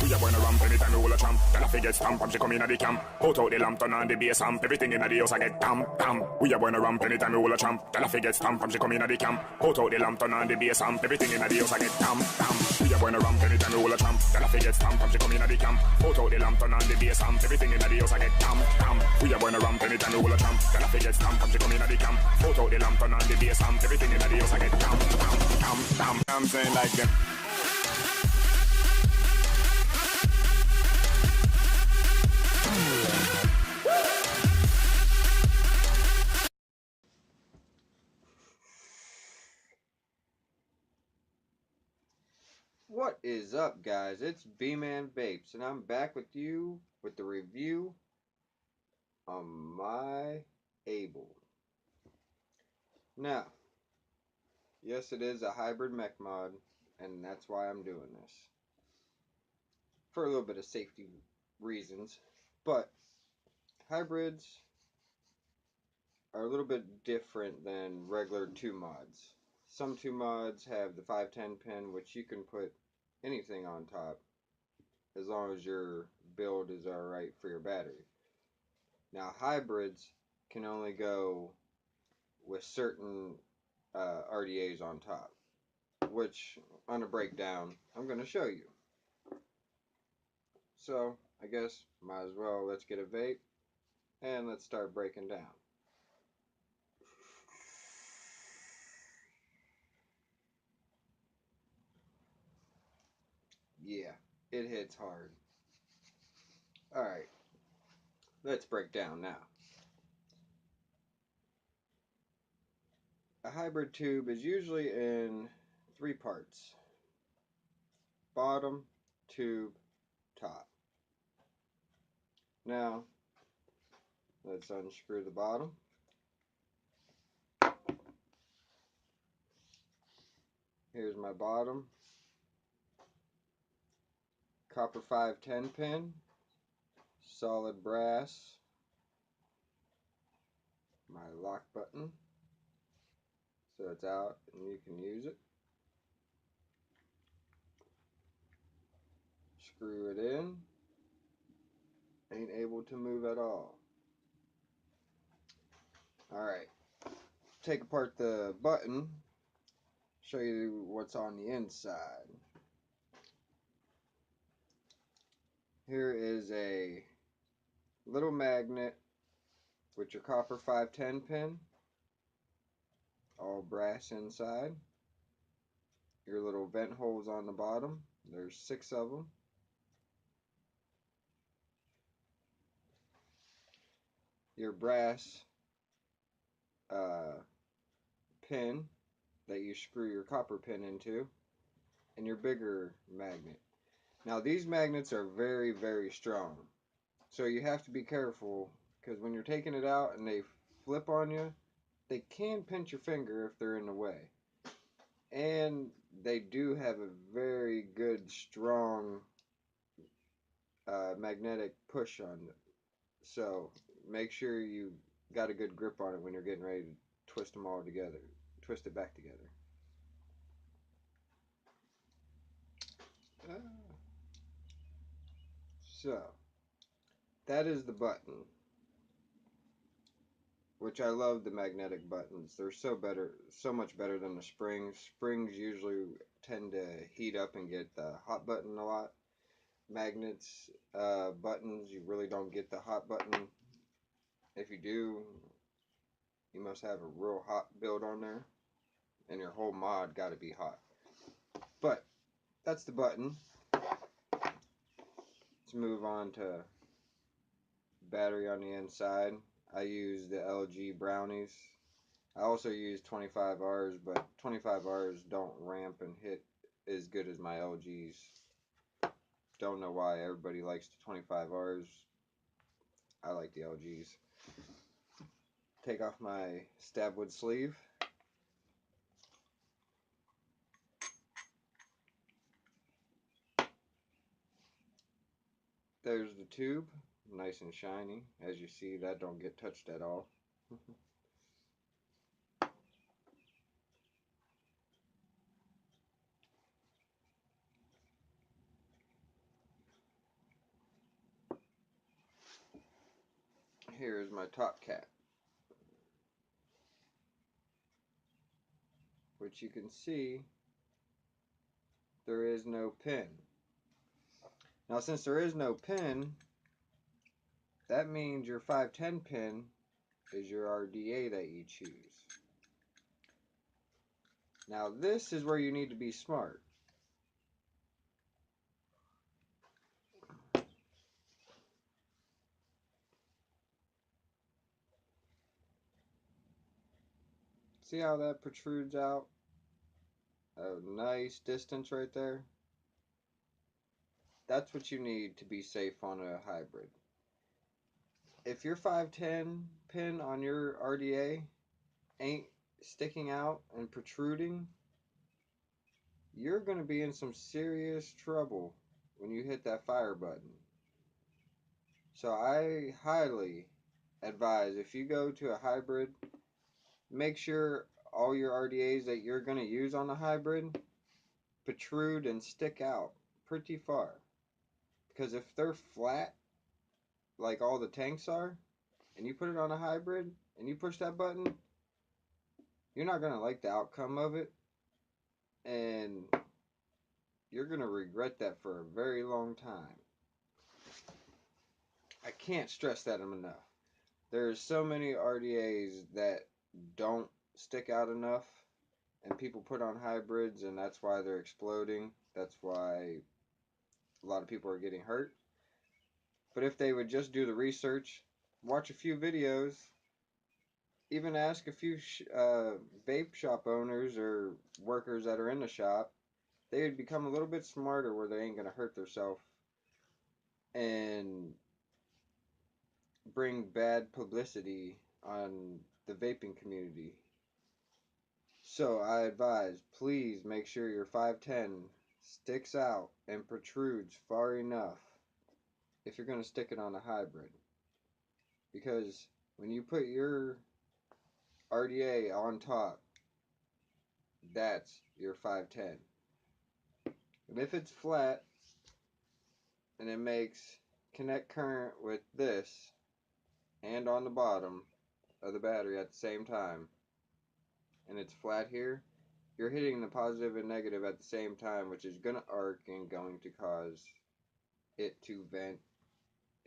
We a wanna ramp anytime we hold a champ. Tell her fi get stamp, she come in at the camp. Put out the lamp, turn on the bass amp. Everything in the house I get damn, damn. We a wanna ramp anytime we hold a champ. Tell her fi get stamp, she come in at the camp. Put out the lamp, turn on the bass amp. Everything in the house I get damn, damn. We a wanna ramp anytime we hold a champ. Tell her fi get stamp, she come in at the camp. Put out the lamp, turn on the bass amp. Everything in the house I get damn, damn. We a wanna ramp anytime we hold a champ. Tell her fi get stamp, she come in at the camp. Put out the lamp, turn on the bass amp. Everything in the house I get damn, damn, damn, damn. I'm saying like them. What is up, guys? It's B-Man Vapes, and I'm back with you with the review on my Able. Now, yes, it is a hybrid mech mod, and that's why I'm doing this. For a little bit of safety reasons, but hybrids are a little bit different than regular 2 mods. Some 2 mods have the 510 pin, which you can put anything on top as long as your build is alright for your battery. Now, hybrids can only go with certain RDAs on top, which on a breakdown I'm going to show you. So I guess might as well let's get a vape and let's start breaking down. Yeah, it hits hard. Alright, let's break down now. A hybrid tube is usually in 3 parts: bottom, tube, top. Now, let's unscrew the bottom. Here's my bottom. Copper 510 pin, solid brass, my lock button, so it's out and you can use it. Screw it in. Ain't able to move at all. Alright, take apart the button, show you what's on the inside. Here is a little magnet with your copper 510 pin, all brass inside. Your little vent holes on the bottom, there's 6 of them. Your brass pin that you screw your copper pin into, and your bigger magnet. Now these magnets are very, very strong, so you have to be careful, because when you're taking it out and they flip on you, they can pinch your finger if they're in the way. And they do have a very good, strong magnetic push on them. So make sure you got a good grip on it when you're getting ready to twist them all together. Twist it back together. So that is the button, which I love the magnetic buttons. They're so much better than the springs. Springs usually tend to heat up and get the hot button a lot. Magnets, buttons, you really don't get the hot button. If you do, you must have a real hot build on there, and your whole mod got to be hot. But that's the button. Let's move on to battery on the inside. I use the LG Brownies. I also use 25Rs, but 25Rs don't ramp and hit as good as my LGs. Don't know why everybody likes the 25Rs. I like the LGs. Take off my stabwood sleeve. There's the tube, nice and shiny. As you see, that don't get touched at all. Here is my top cap, which you can see there is no pin. Now, since there is no pin, that means your 510 pin is your RDA that you choose. Now, this is where you need to be smart. See how that protrudes out? A nice distance right there. That's what you need to be safe on a hybrid. If your 510 pin on your RDA ain't sticking out and protruding, you're going to be in some serious trouble when you hit that fire button. So I highly advise, if you go to a hybrid, make sure all your RDAs that you're going to use on the hybrid protrude and stick out pretty far. Because if they're flat, like all the tanks are, and you put it on a hybrid and you push that button, you're not going to like the outcome of it, and you're going to regret that for a very long time. I can't stress that enough. There's so many RDAs that don't stick out enough, and people put on hybrids, and that's why they're exploding. That's why a lot of people are getting hurt. But if they would just do the research, watch a few videos, even ask a few vape shop owners or workers that are in the shop, they would become a little bit smarter where they ain't going to hurt themselves and bring bad publicity on the vaping community. So I advise, please make sure your 510 sticks out and protrudes far enough if you're going to stick it on a hybrid. Because when you put your RDA on top, that's your 510. And if it's flat and it makes connect current with this and on the bottom of the battery at the same time, and it's flat here, you're hitting the positive and negative at the same time, which is going to arc and going to cause it to vent,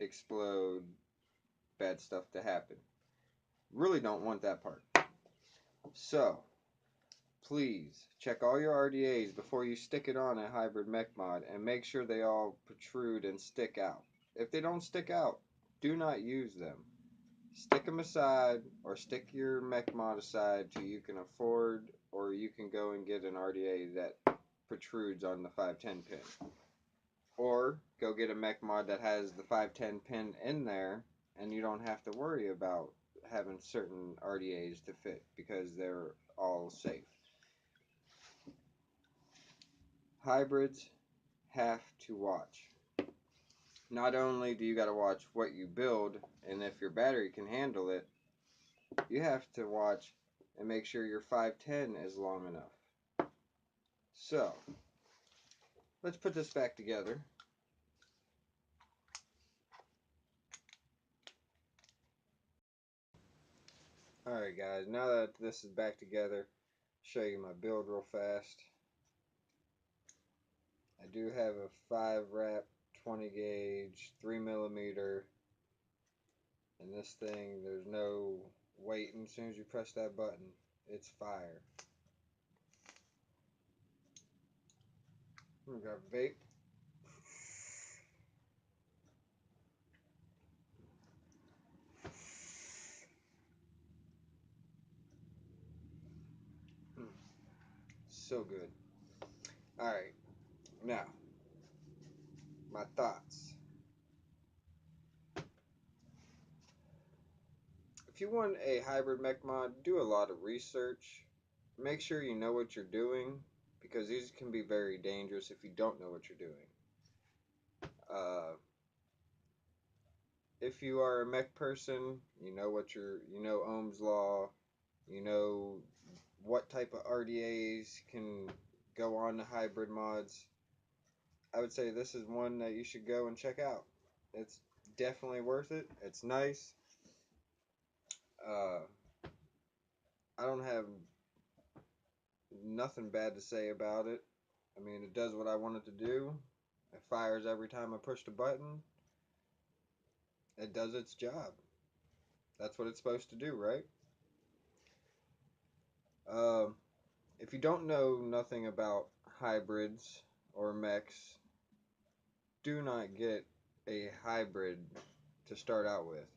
explode, bad stuff to happen. Really don't want that part. So, please check all your RDAs before you stick it on a hybrid mech mod and make sure they all protrude and stick out. If they don't stick out, do not use them. Stick them aside, or stick your mech mod aside till you can afford, or you can go and get an RDA that protrudes on the 510 pin. Or go get a mech mod that has the 510 pin in there, and you don't have to worry about having certain RDAs to fit because they're all safe. Hybrids have to watch. Not only do you got to watch what you build and if your battery can handle it, you have to watch and make sure your 510 is long enough. So, let's put this back together. Alright guys, now that this is back together, show you my build real fast. I do have a 5 wrap 20 gauge 3mm, and this thing, there's no waiting. As soon as you press that button, it's fire. I'm gonna grab a vape. So good. Alright, now, my thoughts. If you want a hybrid mech mod, do a lot of research. Make sure you know what you're doing, because these can be very dangerous if you don't know what you're doing. If you are a mech person, you know Ohm's law, you know what type of RDAs can go on the hybrid mods. I would say this is one that you should go and check out. It's definitely worth it. It's nice. Uh, I don't have nothing bad to say about it. I mean, it does what I want it to do. It fires every time I push the button. It does its job. That's what it's supposed to do, right? Um, if you don't know nothing about hybrids or mechs, do not get a hybrid to start out with.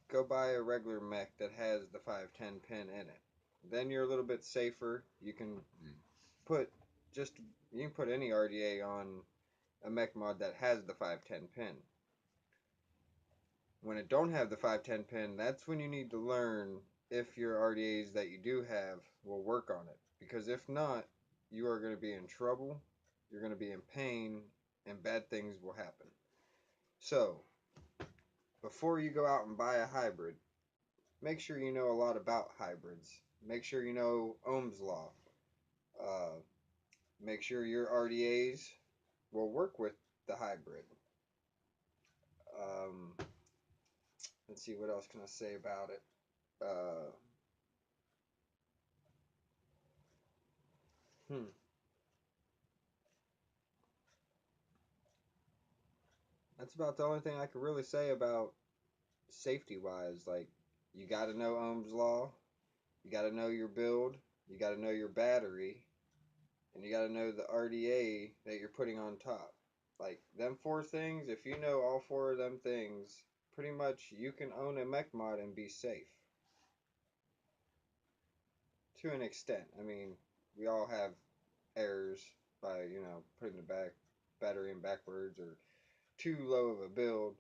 Go buy a regular mech that has the 510 pin in it. Then you're a little bit safer. You can put just you can put any RDA on a mech mod that has the 510 pin. When it don't have the 510 pin, that's when you need to learn if your RDAs that you do have will work on it. Because if not, you are going to be in trouble, you're going to be in pain, and bad things will happen. So, before you go out and buy a hybrid, make sure you know a lot about hybrids. Make sure you know Ohm's law. Uh, make sure your RDAs will work with the hybrid. Um, let's see, what else can I say about it? Uh, hmm. That's about the only thing I could really say about safety wise. Like, you got to know Ohm's law, you got to know your build, you got to know your battery, and you got to know the RDA that you're putting on top. Like, them four things, if you know all four of them things, pretty much you can own a mech mod and be safe. To an extent. I mean, we all have errors by, putting the battery in backwards or too low of a build.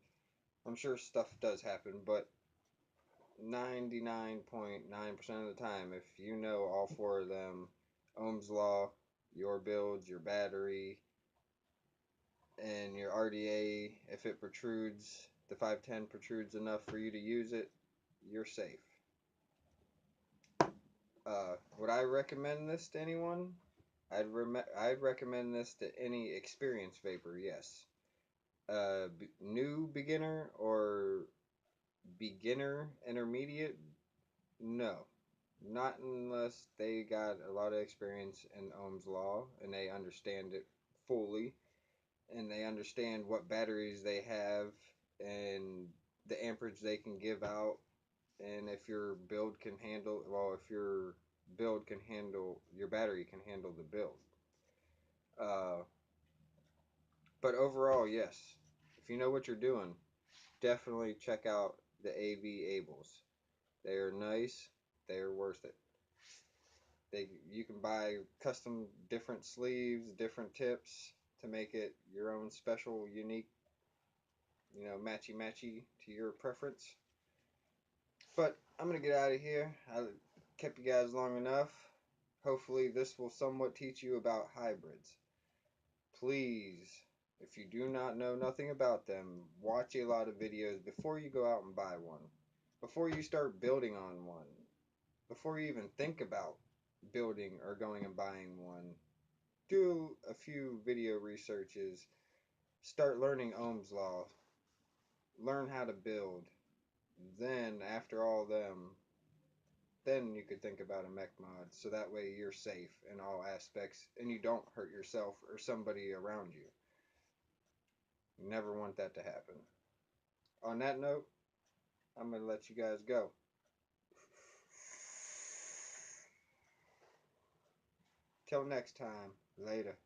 I'm sure stuff does happen, but 99.9% of the time, if you know all four of them, Ohm's law, your build, your battery, and your RDA, if it protrudes, the 510 protrudes enough for you to use it, you're safe. Would I recommend this to anyone? I'd recommend this to any experienced vapor, yes. New beginner or beginner intermediate, no. Not unless they got a lot of experience in Ohm's law and they understand it fully and they understand what batteries they have and the amperage they can give out, and if your build can handle, well, if your build can handle, your battery can handle the build. Uh, but overall, yes. If you know what you're doing, definitely check out the AV Ables. They are nice. They are worth it. You can buy custom different sleeves, different tips to make it your own special, unique, matchy matchy to your preference. But I'm gonna get out of here. I kept you guys long enough. Hopefully this will somewhat teach you about hybrids. Please, if you do not know nothing about them, watch a lot of videos before you go out and buy one. Before you start building on one. Before you even think about building or going and buying one, do a few video researches, start learning Ohm's law, learn how to build. Then, after all them, then you could think about a mech mod, so that way you're safe in all aspects and you don't hurt yourself or somebody around you. You never want that to happen. On that note, I'm going to let you guys go. Till next time, later.